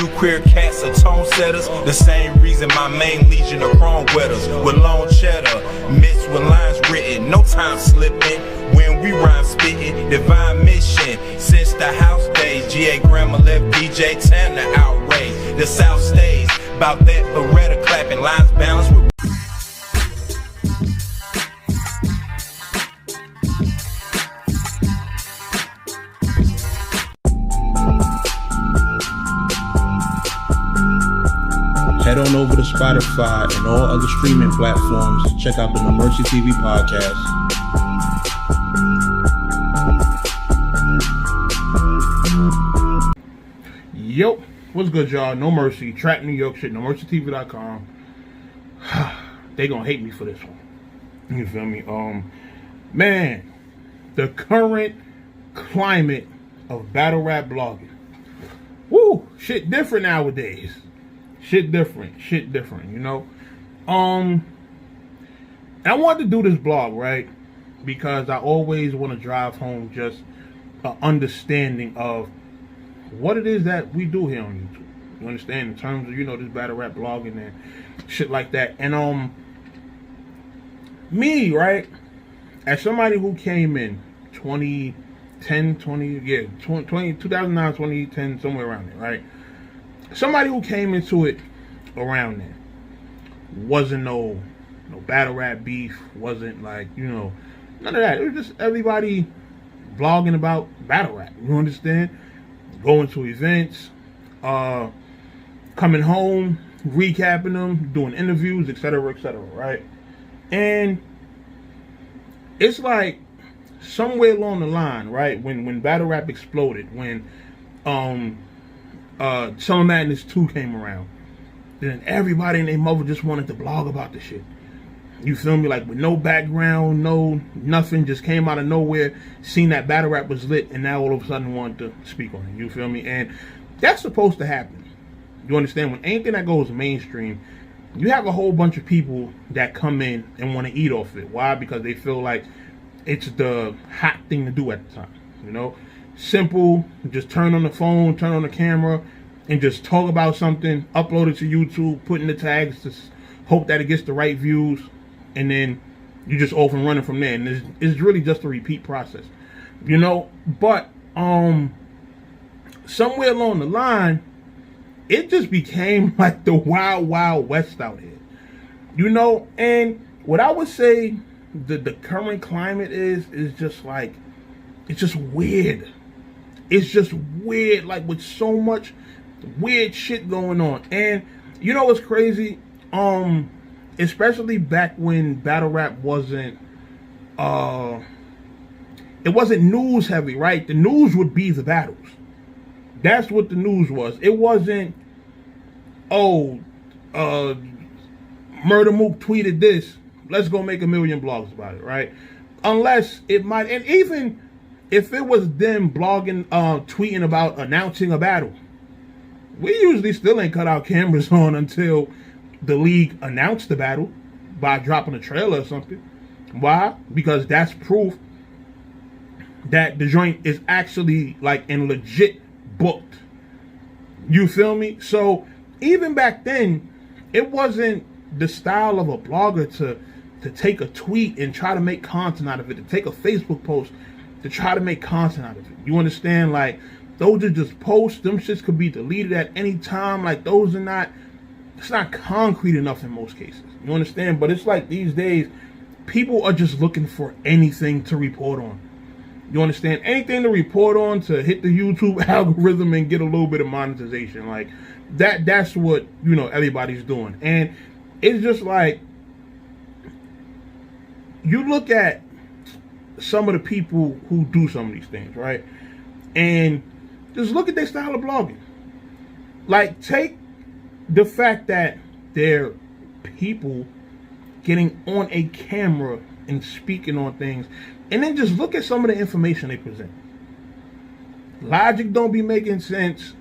you queer cats are tone setters. The same reason my main legion of chrome wetters with long cheddar, mixed with lines written, no time slipping. When we rhyme spitting, divine mission. Since the house days, GA Grandma left DJ Tanner outraged. The South stays, about that Beretta clapping, lines balanced with Head on over to Spotify and all other streaming platforms. Check out the NoMercyTV Podcast. Yo, what's good, y'all? No Mercy, Trap New York shit, NoMercyTV.com. They gonna hate me for this one. You feel me? Man, the current climate of battle rap blogging. Woo, shit different nowadays. Shit different, you know. I wanted to do this blog, right? Because I always want to drive home just an understanding of what it is that we do here on YouTube. You understand? In terms of, you know, this battle rap blogging and shit like that. And me, right? As somebody who came in 2009, 2010, somewhere around there, right? Somebody who came into it around there. Wasn't no battle rap beef, wasn't like, you know, none of that. It was just everybody blogging about battle rap. You understand? Going to events, coming home, recapping them, doing interviews, etc., right? And it's like somewhere along the line, right, when battle rap exploded, when Summer Madness 2 came around, then everybody and their mother just wanted to blog about the shit. You feel me? Like with no background, no nothing, just came out of nowhere, seen that battle rap was lit, and now all of a sudden wanted to speak on it. You feel me? And that's supposed to happen. You understand? When anything that goes mainstream, you have a whole bunch of people that come in and want to eat off it. Why? Because they feel like it's the hot thing to do at the time. You know? Simple, just turn on the phone, turn on the camera, and just talk about something, upload it to YouTube, put in the tags to hope that it gets the right views, and then you just off and running from there. And it's really just a repeat process, you know. But somewhere along the line, it just became like the wild, wild west out here, you know. And what I would say the current climate is just like, it's just weird. It's just weird, like with so much weird shit going on. And you know what's crazy? Especially back when battle rap wasn't it wasn't news heavy, right? The news would be the battles. That's what the news was. It wasn't, Murder Mook tweeted this, let's go make 1 million blogs about it, right? Unless it might, and even if it was them blogging, tweeting about announcing a battle, we usually still ain't cut our cameras on until the league announced the battle by dropping a trailer or something. Why? Because that's proof that the joint is actually like and legit booked. You feel me? So even back then, it wasn't the style of a blogger to take a tweet and try to make content out of it, to take a Facebook post to try to make content out of it. You understand? Like, those are just posts. Them shits could be deleted at any time. Like, those are not, it's not concrete enough in most cases. You understand? But it's like these days, people are just looking for anything to report on. You understand? Anything to report on to hit the YouTube algorithm and get a little bit of monetization. Like, that's what, you know, everybody's doing. And it's just like, you look at some of the people who do some of these things, right? And just look at their style of blogging. Like, take the fact that they're people getting on a camera and speaking on things, and then just look at some of the information they present. Logic don't be making sense.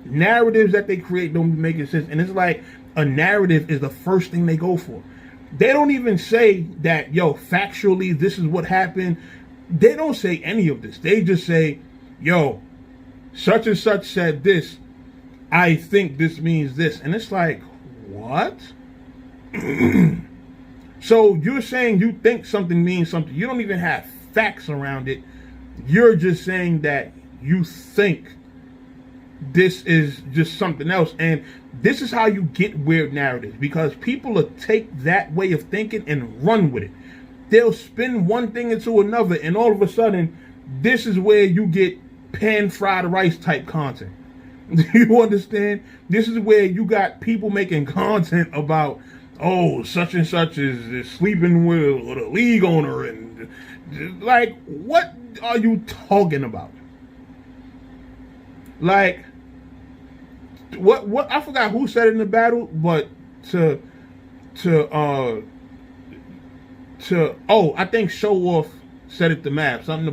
Narratives that they create don't be making sense. And it's like a narrative is the first thing they go for. They don't even say that, yo, factually, this is what happened. They don't say any of this. They just say, yo, such and such said this, I think this means this. And it's like, what? So you're saying you think something means something. You don't even have facts around it. You're just saying that you think this is just something else. And this is how you get weird narratives, because people will take that way of thinking and run with it. They'll spin one thing into another, and all of a sudden, this is where you get pan-fried rice type content. Do you understand? This is where you got people making content about, oh, such and such is sleeping with the league owner, and like, what are you talking about? Like, what I forgot who said it in the battle, but I think Show Off said it to Mav. Something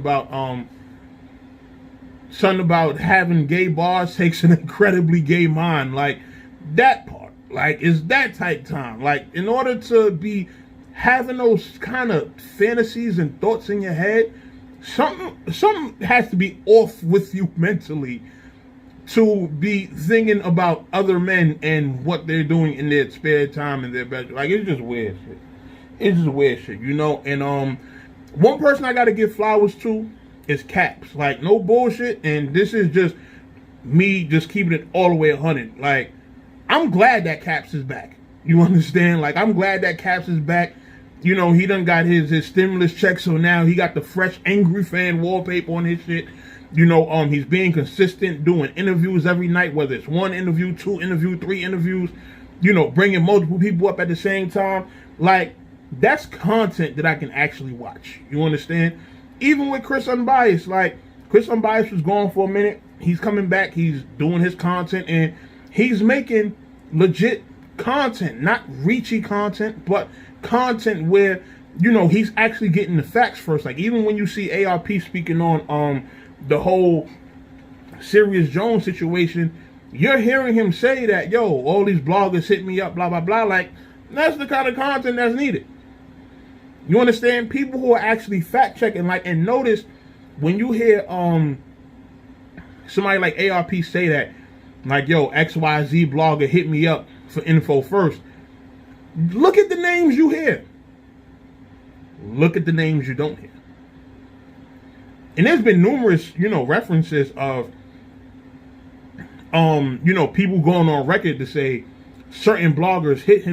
about having gay bars takes an incredibly gay mind. Like, that part. Like, it's that type time. Like, in order to be having those kind of fantasies and thoughts in your head, something has to be off with you mentally to be thinking about other men and what they're doing in their spare time and their bedroom. Like, it's just weird shit. It's just weird shit, you know? And one person I gotta give flowers to is Caps. Like, no bullshit, and this is just me just keeping it all the way 100. Like, I'm glad that Caps is back. You understand? Like, I'm glad that Caps is back. You know, he done got his stimulus check, so now he got the fresh angry fan wallpaper on his shit. You know, he's being consistent, doing interviews every night, whether it's 1 interview, 2 interviews, 3 interviews, you know, bringing multiple people up at the same time. Like, that's content that I can actually watch. You understand? Even with Chris Unbiased, like, Chris Unbiased was gone for a minute. He's coming back. He's doing his content, and he's making legit content, not reachy content, but content where, you know, he's actually getting the facts first. Like, even when you see ARP speaking on the whole Sirius Jones situation, you're hearing him say that, yo, all these bloggers hit me up, blah, blah, blah. Like, that's the kind of content that's needed. You understand? People who are actually fact checking, like, and notice when you hear somebody like ARP say that, like, yo, XYZ blogger hit me up for info first. Look at the names you hear. Look at the names you don't hear. And there's been numerous, you know, references of, you know, people going on record to say certain bloggers hit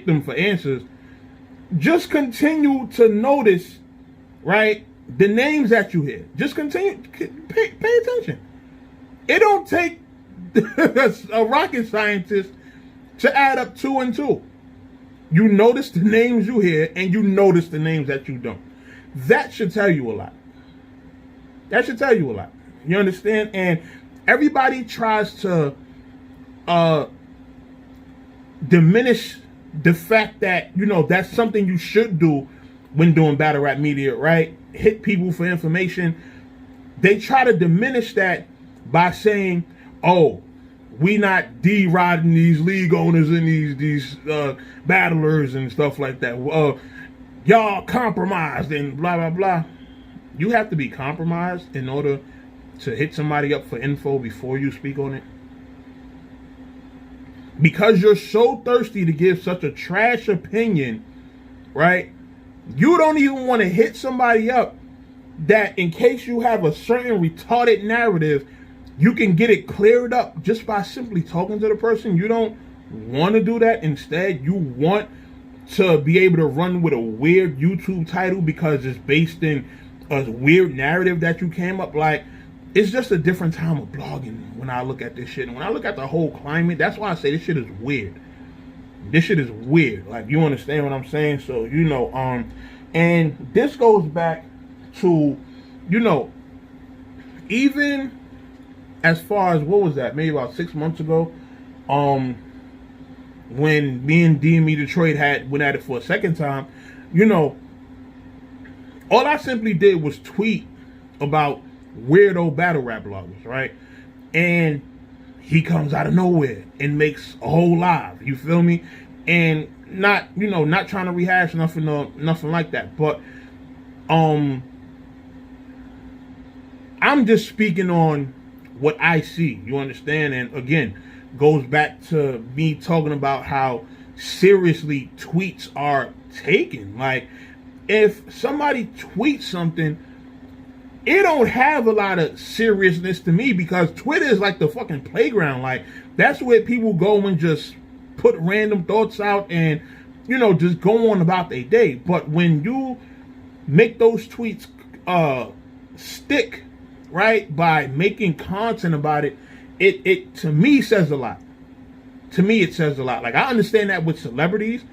them for answers. Just continue to notice, right, the names that you hear. Just continue, pay attention. It don't take a rocket scientist to add up 2 and 2. You notice the names you hear, and you notice the names that you don't. That should tell you a lot. That should tell you a lot. You understand? And everybody tries to diminish the fact that, you know, that's something you should do when doing battle rap media, right? Hit people for information. They try to diminish that by saying, oh, we not D-rodding these league owners and these battlers and stuff like that. Y'all compromised and blah, blah, blah. You have to be compromised in order to hit somebody up for info before you speak on it. Because you're so thirsty to give such a trash opinion, right? You don't even want to hit somebody up that, in case you have a certain retarded narrative, you can get it cleared up just by simply talking to the person. You don't want to do that. Instead, you want to be able to run with a weird YouTube title because it's based in a weird narrative that you came up. Like, it's just a different time of blogging when I look at this shit. And when I look at the whole climate, that's why I say this shit is weird. This shit is weird. Like, you understand what I'm saying? So, you know, and this goes back to, you know, even as far as, what was that, maybe about 6 months ago, when me and DME Detroit went at it for a second time, you know, all I simply did was tweet about weirdo battle rap bloggers, right? And he comes out of nowhere and makes a whole live, you feel me? And not, you know, not trying to rehash nothing like that, but I'm just speaking on what I see, you understand? And again, goes back to me talking about how seriously tweets are taken. Like, if somebody tweets something, it don't have a lot of seriousness to me, because Twitter is like the fucking playground. Like, that's where people go and just put random thoughts out and, you know, just go on about their day. But when you make those tweets stick, right, by making content about it, it to me says a lot. To me, it says a lot. Like, I understand that with celebrities,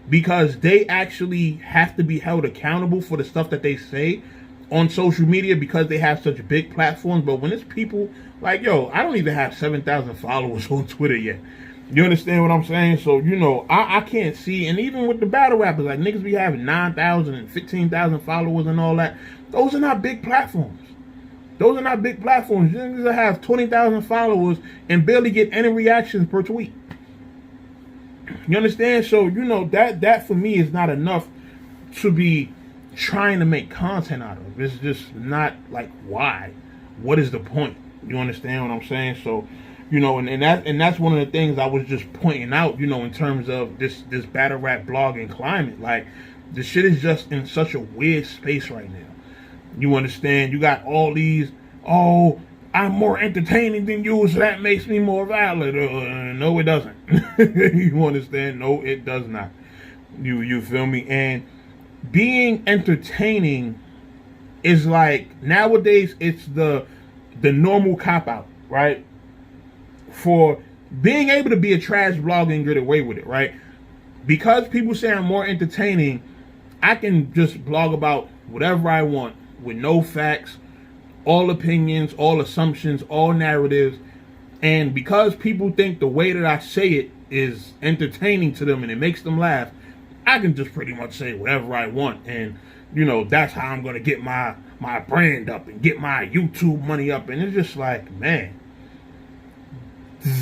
because they actually have to be held accountable for the stuff that they say on social media, because they have such big platforms. But when it's people like, yo, I don't even have 7,000 followers on Twitter yet. You understand what I'm saying? So, you know, I can't see. And even with the battle rappers, like, niggas be having 9,000 and 15,000 followers and all that. Those are not big platforms. Those are not big platforms. You niggas have 20,000 followers and barely get any reactions per tweet. You understand? So, you know, that for me is not enough to be trying to make content out of. It's just not, like, why? What is the point? You understand what I'm saying? So, you know, and that's one of the things I was just pointing out, you know, in terms of this battle rap blogging climate. Like, the shit is just in such a weird space right now. You understand? You got all these, oh, I'm more entertaining than you, so that makes me more valid. No, it doesn't. You understand? No, it does not. You feel me? And being entertaining is like, nowadays, it's the normal cop-out, right? For being able to be a trash blogger and get away with it, right? Because people say I'm more entertaining, I can just blog about whatever I want with no facts, all opinions, all assumptions, all narratives. And because people think the way that I say it is entertaining to them and it makes them laugh, I can just pretty much say whatever I want. And, you know, that's how I'm going to get my brand up and get my YouTube money up. And it's just like, man,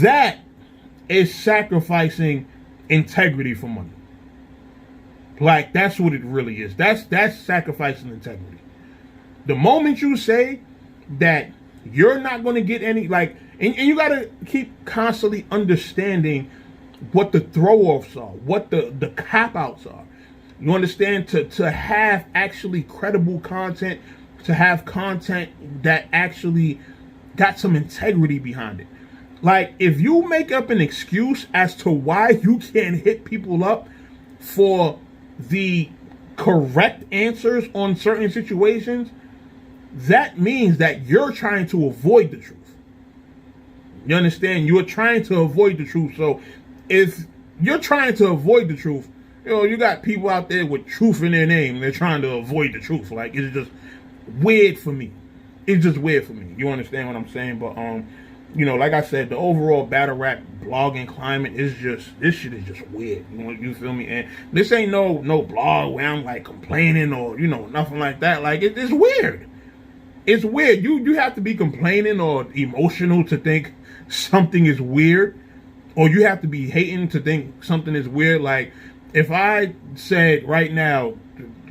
that is sacrificing integrity for money. Like, that's what it really is. That's sacrificing integrity. The moment you say that you're not going to get any, like, and you got to keep constantly understanding what the throw-offs are, what the cop-outs are. You understand? To have actually credible content, to have content that actually got some integrity behind it. Like, if you make up an excuse as to why you can't hit people up for the correct answers on certain situations, that means that you're trying to avoid the truth. You understand? You're trying to avoid the truth. So if you're trying to avoid the truth, you know, you got people out there with truth in their name. They're trying to avoid the truth. Like, it's just weird for me. It's just weird for me. You understand what I'm saying? But, you know, like I said, the overall battle rap blogging climate is just, this shit is just weird. You know, you feel me? And this ain't no blog where I'm like complaining or, you know, nothing like that. Like, it's weird. It's weird. You have to be complaining or emotional to think something is weird, or you have to be hating to think something is weird. Like, if I said right now,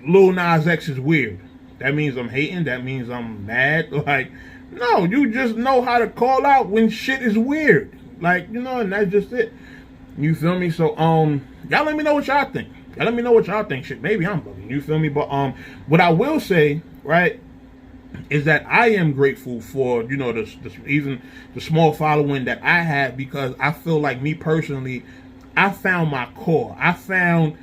Lil Nas X is weird, that means I'm hating? That means I'm mad? Like, no, you just know how to call out when shit is weird. Like, you know, and that's just it. You feel me? So, y'all let me know what y'all think. Y'all let me know what y'all think. Shit, maybe I'm bugging. You feel me? But, what I will say, right, is that I am grateful for, you know, even the small following that I have, because I feel like, me personally, I found my core. I found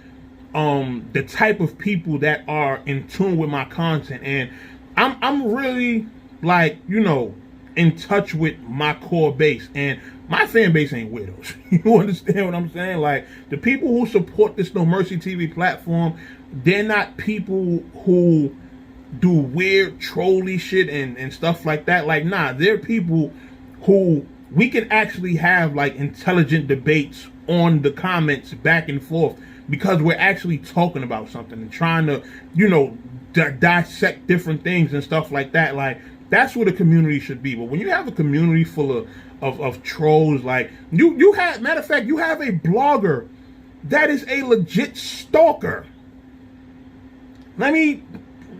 the type of people that are in tune with my content, and I'm really, like, you know, in touch with my core base, and my fan base ain't weirdos. You understand what I'm saying? Like, the people who support this No Mercy TV platform, they're not people who do weird trolly shit and stuff like that. Like, nah, they're people who we can actually have, like, intelligent debates on the comments back and forth, because we're actually talking about something and trying to, you know, dissect different things and stuff like that. Like, that's what a community should be. But when you have a community full of trolls, like, you have, matter of fact, you have a blogger that is a legit stalker. Let me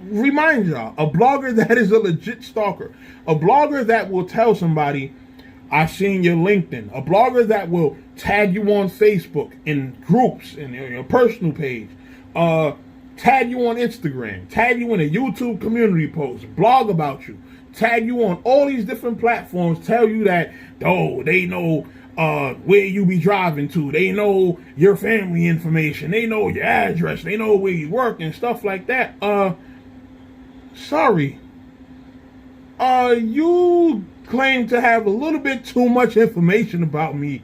remind y'all, a blogger that is a legit stalker, a blogger that will tell somebody, I seen your LinkedIn. A blogger that will tag you on Facebook in groups and your personal page. Tag you on Instagram. Tag you in a YouTube community post. Blog about you. Tag you on all these different platforms. Tell you that, oh, they know where you be driving to. They know your family information. They know your address. They know where you work and stuff like that. Sorry. You claim to have a little bit too much information about me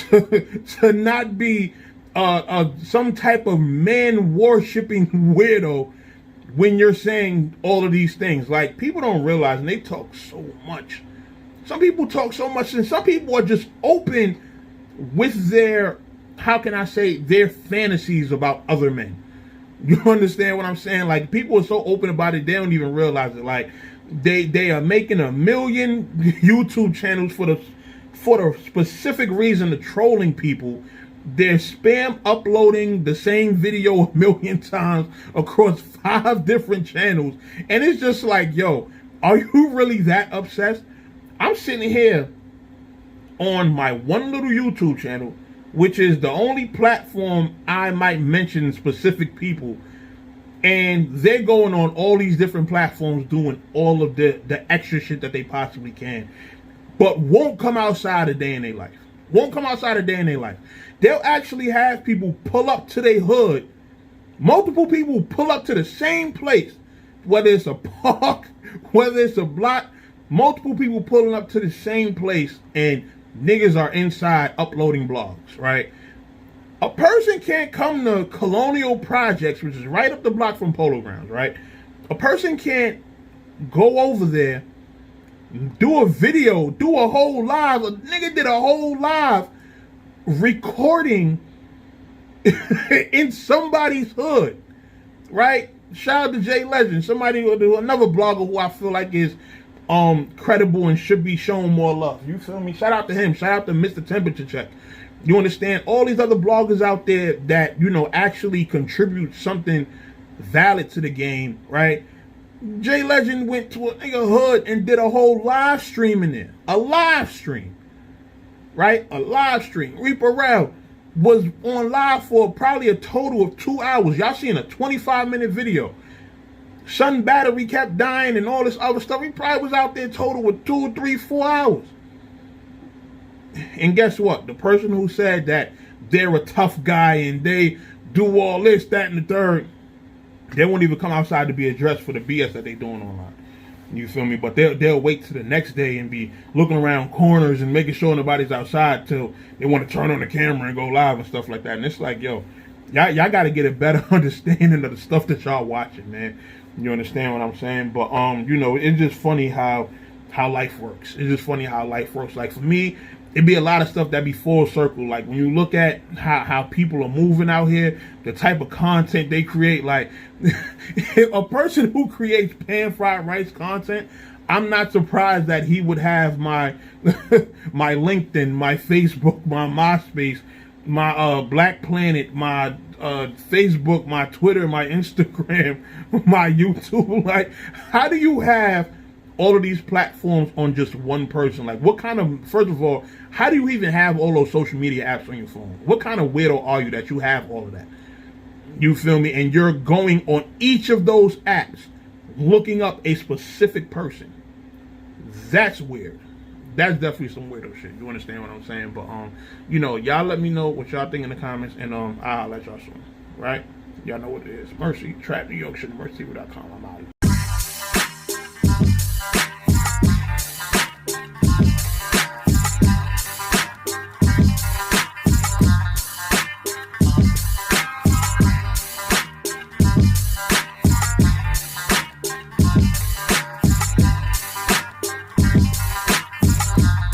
to not be some type of man-worshipping weirdo when you're saying all of these things. Like, people don't realize, and they talk so much. Some people talk so much, and some people are just open with their, how can I say, their fantasies about other men. You understand what I'm saying? Like, people are so open about it, they don't even realize it. Like, they are making 1 million YouTube channels for the specific reason of trolling people. They're spam uploading the same video 1 million times across 5 different channels. And it's just like, yo, are you really that obsessed? I'm sitting here on my one little YouTube channel, which is the only platform I might mention specific people. And they're going on all these different platforms doing all of the extra shit that they possibly can. But won't come outside a day in their life. Won't come outside a day in their life. They'll actually have people pull up to their hood. Multiple people pull up to the same place. Whether it's a park, whether it's a block. Multiple people pulling up to the same place. And niggas are inside uploading blogs, right? A person can't come to Colonial Projects, which is right up the block from Polo Grounds, right? A person can't go over there, do a video, do a whole live. A nigga did a whole live recording in somebody's hood, right? Shout out to Jay Legend, another blogger who I feel like is credible and should be shown more love. You feel me? Shout out to him. Shout out to Mr. Temperature Check. You understand? All these other bloggers out there that, you know, actually contribute something valid to the game, right? Jay Legend went to a nigga hood and did a whole live stream in there. A live stream. Right? A live stream. Reaper Rell was on live for probably a total of 2 hours. Y'all seen a 25-minute video. Sun battery kept dying and all this other stuff. He probably was out there total with 2, 3, 4 hours. And guess what? The person who said that they're a tough guy and they do all this, that, and the third, they won't even come outside to be addressed for the BS that they doing online. You feel me? But they'll wait till the next day and be looking around corners and making sure nobody's outside till they want to turn on the camera and go live and stuff like that. And it's like, yo, y'all got to get a better understanding of the stuff that y'all watching, man. You understand what I'm saying? But you know, it's just funny how life works. It's just funny how life works. Like, for me, it'd be a lot of stuff that be full circle. Like, when you look at how people are moving out here, the type of content they create, like, a person who creates pan-fried rice content, I'm not surprised that he would have my my LinkedIn, my Facebook, my MySpace, my Black Planet, my Facebook, my Twitter, my Instagram, my YouTube. Like, how do you have all of these platforms on just one person? Like, what kind of, first of all, how do you even have all those social media apps on your phone? What kind of weirdo are you that you have all of that? You feel me? And you're going on each of those apps, looking up a specific person. That's weird. That's definitely some weirdo shit. You understand what I'm saying? But, you know, y'all let me know what y'all think in the comments, and I'll let y'all soon. Right? Y'all know what it is. Mercy, Trap New York, NoMercyTV.com. I'm out.